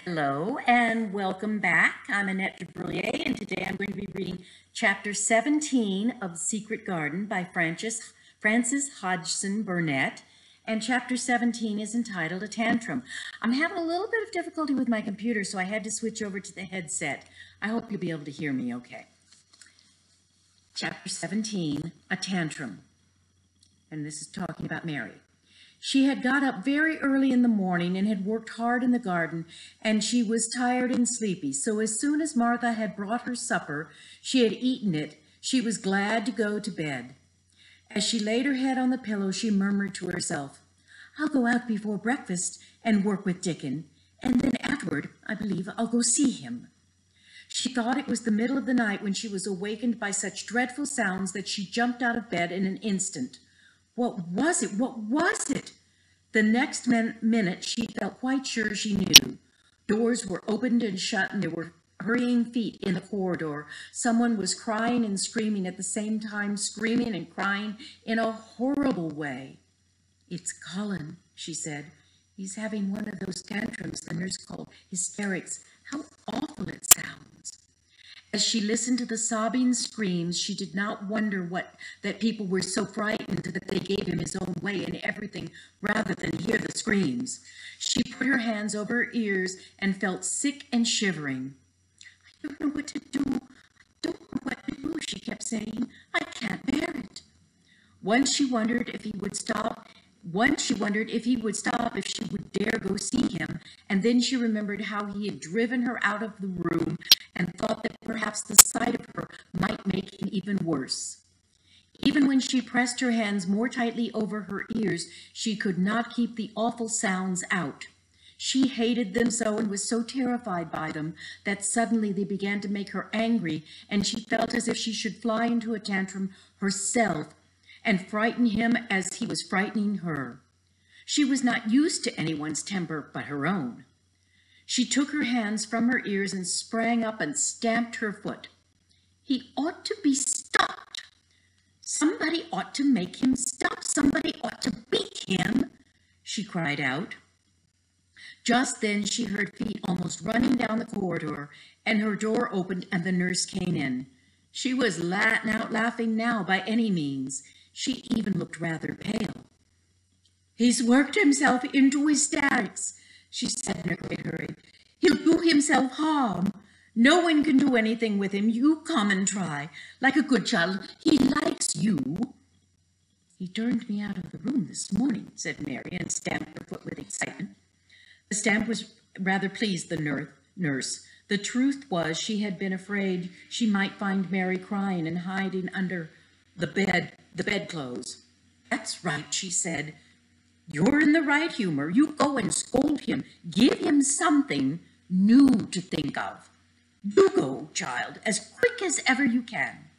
Hello and welcome back. I'm Annette Dubrouillet, and today I'm going to be reading Chapter 17 of The Secret Garden by Frances Hodgson Burnett. And Chapter 17 is entitled A Tantrum. I'm having a little bit of difficulty with my computer, so I had to switch over to the headset. I hope you'll be able to hear me okay. Chapter 17, A Tantrum. And this is talking about Mary. She had got up very early in the morning and had worked hard in the garden, and she was tired and sleepy. So as soon as Martha had brought her supper, she had eaten it, she was glad to go to bed. As she laid her head on the pillow, she murmured to herself, "I'll go out before breakfast and work with Dickon, and then afterward, I believe, I'll go see him." She thought it was the middle of the night when she was awakened by such dreadful sounds that she jumped out of bed in an instant. What was it? What was it? The next minute, she felt quite sure she knew. Doors were opened and shut, and there were hurrying feet in the corridor. Someone was crying and screaming at the same time, screaming and crying in a horrible way. "It's Colin," she said. "He's having one of those tantrums the nurse called hysterics. How awful it sounds." As she listened to the sobbing screams, she did not wonder that people were so frightened that they gave him his own way in everything rather than hear the screams. She put her hands over her ears and felt sick and shivering. "I don't know what to do. I don't know what to do," she kept saying. "I can't bear it." Once she wondered if he would stop if she would dare go see him, and then she remembered how he had driven her out of the room and thought that perhaps the sight of her might make him even worse. Even when she pressed her hands more tightly over her ears, she could not keep the awful sounds out. She hated them so and was so terrified by them that suddenly they began to make her angry, and she felt as if she should fly into a tantrum herself and frighten him as he was frightening her. She was not used to anyone's temper but her own. She took her hands from her ears and sprang up and stamped her foot. "He ought to be stopped. Somebody ought to make him stop. Somebody ought to beat him," she cried out. Just then she heard feet almost running down the corridor, and her door opened and the nurse came in. She was not laughing now by any means. She even looked rather pale. "He's worked himself into hysterics," she said in a great hurry. "He'll do himself harm. No one can do anything with him. You come and try. Like a good child, he likes you." "He turned me out of the room this morning," said Mary, and stamped her foot with excitement. The stamp was rather pleased the nurse. The truth was she had been afraid she might find Mary crying and hiding under the bedclothes. "That's right," she said. "You're in the right humor. You go and scold him. Give him something new to think of. You go, child, as quick as ever you can."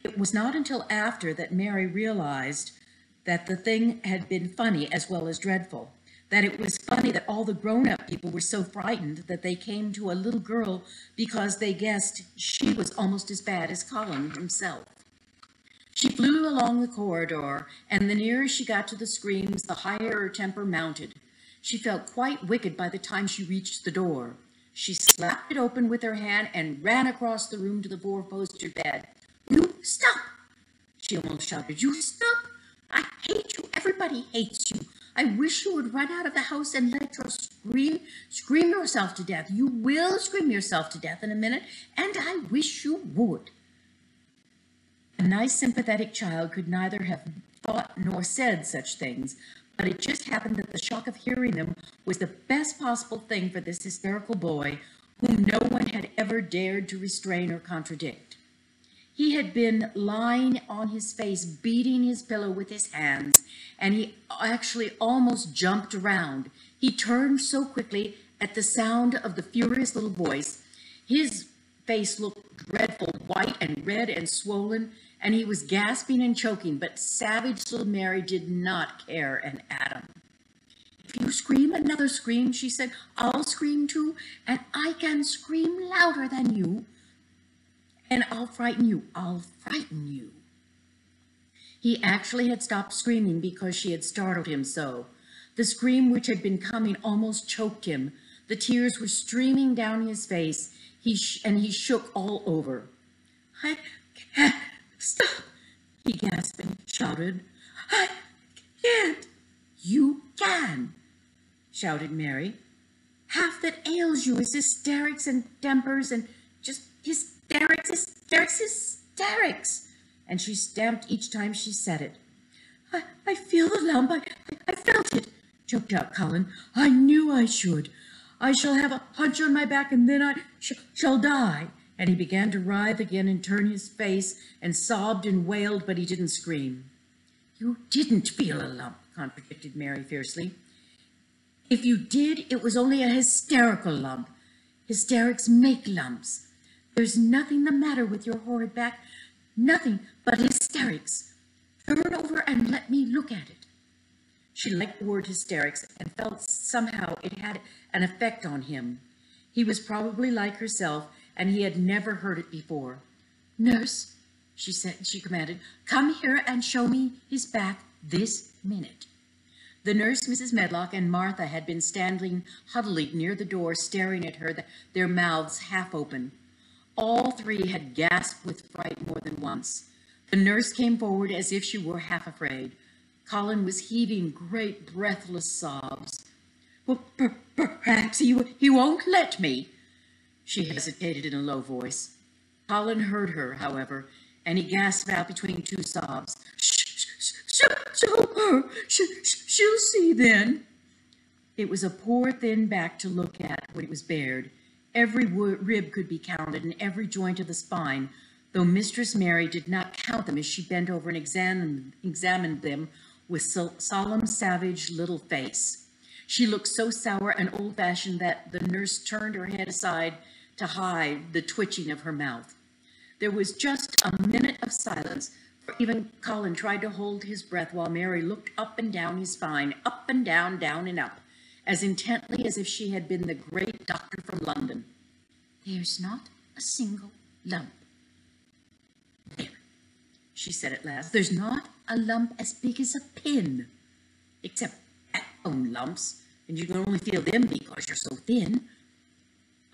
It was not until after that Mary realized that the thing had been funny as well as dreadful. That it was funny that all the grown-up people were so frightened that they came to a little girl because they guessed she was almost as bad as Colin himself. She flew along the corridor, and the nearer she got to the screams, the higher her temper mounted. She felt quite wicked by the time she reached the door. She slapped it open with her hand and ran across the room to the four-poster bed. "You stop!" she almost shouted. "You stop! I hate you. Everybody hates you. I wish you would run out of the house and let your scream yourself to death. You will scream yourself to death in a minute, and I wish you would." A nice, sympathetic child could neither have thought nor said such things, but it just happened that the shock of hearing them was the best possible thing for this hysterical boy, whom no one had ever dared to restrain or contradict. He had been lying on his face, beating his pillow with his hands, and he actually almost jumped around. He turned so quickly at the sound of the furious little voice. His face looked dreadful, white and red and swollen, and he was gasping and choking, but savage little Mary did not care an atom. "If you scream another scream," she said, "I'll scream too, and I can scream louder than you. And I'll frighten you. I'll frighten you." He actually had stopped screaming because she had startled him so. The scream which had been coming almost choked him. The tears were streaming down his face, and he shook all over. "I can't stop," he gasped and shouted. "I can't." "You can," shouted Mary. "Half that ails you is hysterics and tempers and just hysterics. And she stamped each time she said it. I feel the lump. I felt it," choked out Colin. "I knew I should. I shall have a hunch on my back and then I shall die." And he began to writhe again and turn his face and sobbed and wailed, but he didn't scream. "You didn't feel a lump," contradicted Mary fiercely. "If you did, it was only a hysterical lump. Hysterics make lumps. There's nothing the matter with your horrid back, nothing but hysterics. Turn over and let me look at it." She liked the word hysterics and felt somehow it had an effect on him. He was probably like herself, and he had never heard it before. "Nurse," she commanded, "come here and show me his back this minute." The nurse, Mrs. Medlock, and Martha had been standing huddled near the door, staring at her, their mouths half open. All three had gasped with fright more than once. The nurse came forward as if she were half afraid. Colin was heaving great breathless sobs. "Well, perhaps he won't let me." She hesitated in a low voice. Colin heard her, however, and he gasped out between two sobs, "Show her. She'll see then." It was a poor thin back to look at when it was bared. Every rib could be counted and every joint of the spine, though Mistress Mary did not count them as she bent over and examined them with solemn, savage little face. She looked so sour and old-fashioned that the nurse turned her head aside to hide the twitching of her mouth. There was just a minute of silence, for even Colin tried to hold his breath while Mary looked up and down his spine, up and down and up, as intently as if she had been the great doctor from London. "There's not a single lump." "There," she said at last. "There's not a lump as big as a pin, except backbone lumps, and you can only feel them because you're so thin.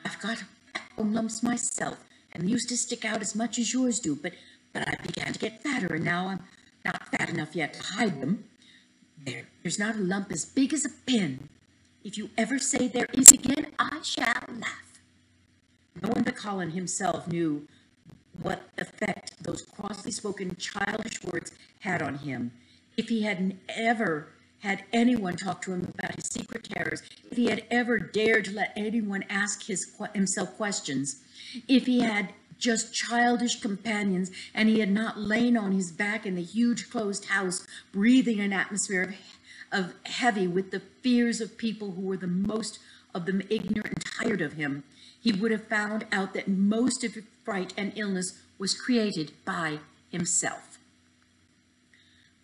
I've got backbone lumps myself, and they used to stick out as much as yours do, but I began to get fatter, and now I'm not fat enough yet to hide them. There's not a lump as big as a pin. If you ever say there is again, I shall laugh." No one but Colin himself knew what effect those crossly spoken childish words had on him. If he had ever had anyone talk to him about his secret terrors, if he had ever dared to let anyone ask himself questions, if he had just childish companions, and he had not lain on his back in the huge closed house, breathing an atmosphere of heavy with the fears of people who were the most of them ignorant and tired of him, he would have found out that most of his fright and illness was created by himself.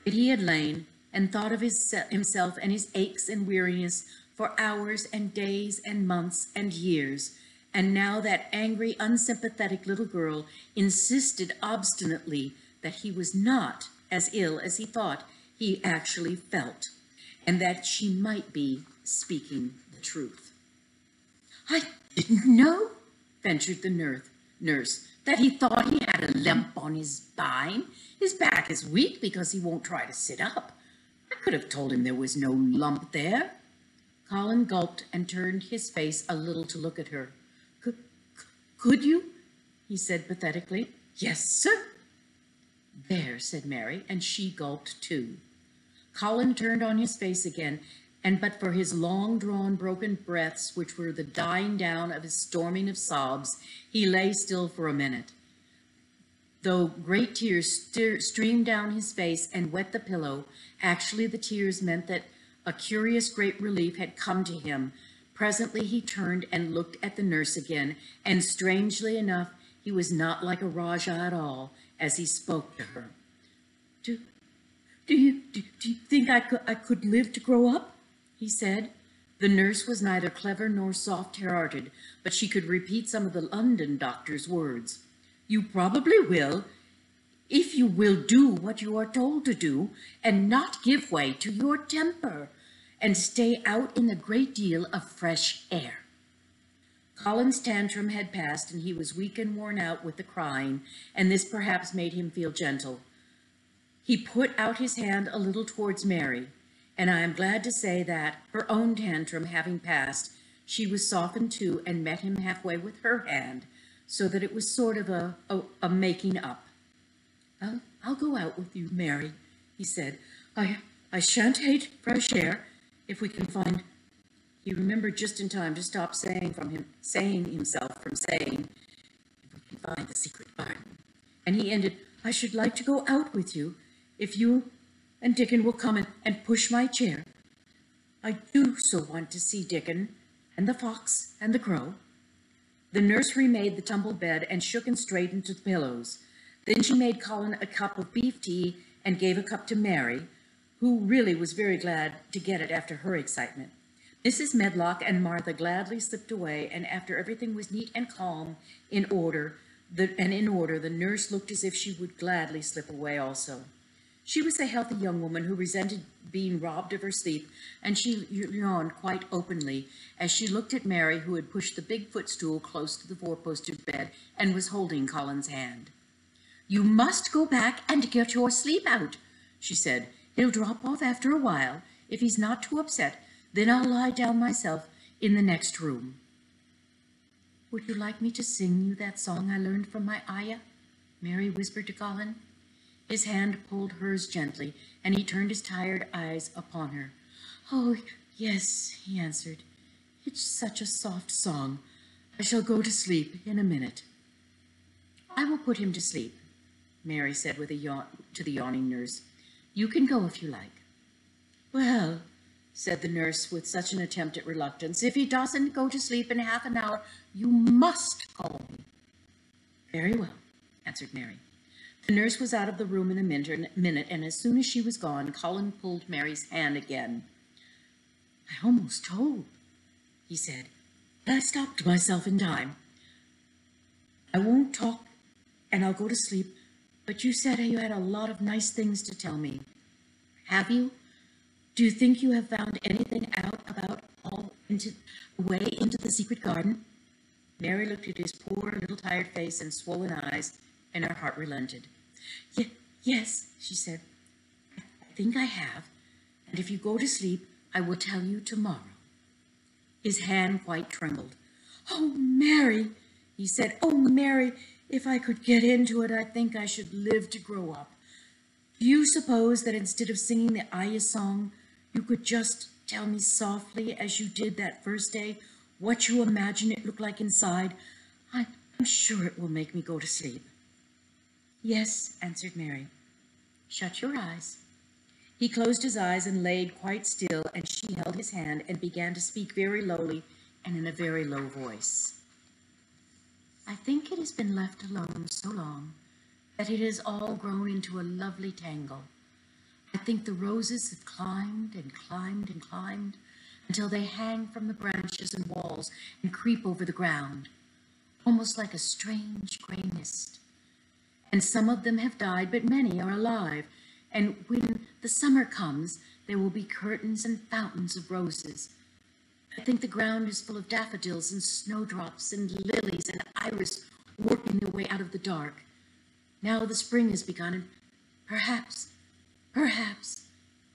But he had lain and thought of himself and his aches and weariness for hours and days and months and years, and now that angry, unsympathetic little girl insisted obstinately that he was not as ill as he thought he actually felt, and that she might be speaking the truth. "I didn't know," ventured the nurse, "that he thought he had a lump on his spine. His back is weak because he won't try to sit up. I could have told him there was no lump there." Colin gulped and turned his face a little to look at her. Could you?" he said pathetically. "Yes, sir." "There," said Mary, and she gulped too. Colin turned on his face again, and but for his long-drawn, broken breaths, which were the dying down of his storming of sobs, he lay still for a minute. Though great tears streamed down his face and wet the pillow, actually the tears meant that a curious great relief had come to him. Presently he turned and looked at the nurse again, and strangely enough, he was not like a Rajah at all as he spoke to her. Do you think I could live to grow up?" he said. The nurse was neither clever nor soft-hearted, but she could repeat some of the London doctor's words. "You probably will, if you will do what you are told to do, and not give way to your temper, and stay out in a great deal of fresh air." Colin's tantrum had passed, and he was weak and worn out with the crying, and this perhaps made him feel gentle. He put out his hand a little towards Mary, and I am glad to say that, her own tantrum having passed, she was softened too and met him halfway with her hand, so that it was sort of a making up. I'll go out with you, Mary, he said. I shan't hate fresh air if we can find... He remembered just in time to stop saying himself from saying, if we can find the secret garden. And he ended, I should like to go out with you, if you and Dickon will come and push my chair. I do so want to see Dickon, and the fox, and the crow. The nurse remade the tumbled bed and shook and straightened the pillows. Then she made Colin a cup of beef tea and gave a cup to Mary, who really was very glad to get it after her excitement. Mrs. Medlock and Martha gladly slipped away, and after everything was neat and calm, in order, the nurse looked as if she would gladly slip away also. She was a healthy young woman who resented being robbed of her sleep, and she yawned quite openly as she looked at Mary, who had pushed the big footstool close to the four-posted bed and was holding Colin's hand. You must go back and get your sleep out, she said. He'll drop off after a while. If he's not too upset, then I'll lie down myself in the next room. Would you like me to sing you that song I learned from my ayah? Mary whispered to Colin. His hand pulled hers gently, and he turned his tired eyes upon her. Oh, yes, he answered. It's such a soft song. I shall go to sleep in a minute. I will put him to sleep, Mary said with a yawn to the yawning nurse. You can go if you like. Well, said the nurse with such an attempt at reluctance, if he doesn't go to sleep in half an hour, you must call me. Very well, answered Mary. The nurse was out of the room in a minute, and as soon as she was gone, Colin pulled Mary's hand again. I almost told, he said, but I stopped myself in time. I won't talk, and I'll go to sleep, but you said you had a lot of nice things to tell me. Have you? Do you think you have found anything out about the way into the secret garden? Mary looked at his poor little tired face and swollen eyes, and her heart relented. Yes, she said. I think I have, and if you go to sleep, I will tell you tomorrow. His hand quite trembled. Oh, Mary, he said. Oh, Mary, if I could get into it, I think I should live to grow up. Do you suppose that instead of singing the ayah song, you could just tell me softly, as you did that first day, what you imagine it looked like inside? I'm sure it will make me go to sleep. Yes, answered Mary. Shut your eyes. He closed his eyes and laid quite still, and she held his hand and began to speak very lowly and in a very low voice. I think it has been left alone so long that it has all grown into a lovely tangle. I think the roses have climbed and climbed and climbed until they hang from the branches and walls and creep over the ground, almost like a strange gray mist. And some of them have died, but many are alive, and when the summer comes, there will be curtains and fountains of roses. I think the ground is full of daffodils and snowdrops and lilies and iris working their way out of the dark. Now the spring has begun, and perhaps,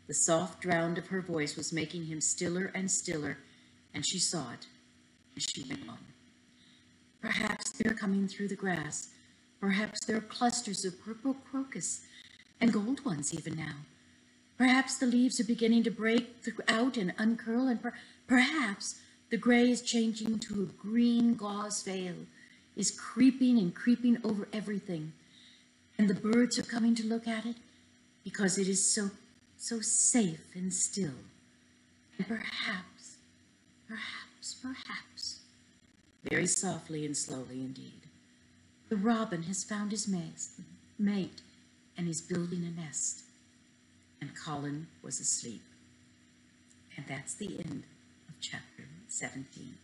the soft round of her voice was making him stiller and stiller, and she saw it, and she went on. Perhaps they're coming through the grass. Perhaps there are clusters of purple crocus, and gold ones even now. Perhaps the leaves are beginning to break out and uncurl, and perhaps the gray is changing to a green gauze veil, is creeping and creeping over everything. And the birds are coming to look at it because it is so safe and still. And perhaps, very softly and slowly indeed, the robin has found his mate and is building a nest. And Colin was asleep. And that's the end of chapter 17.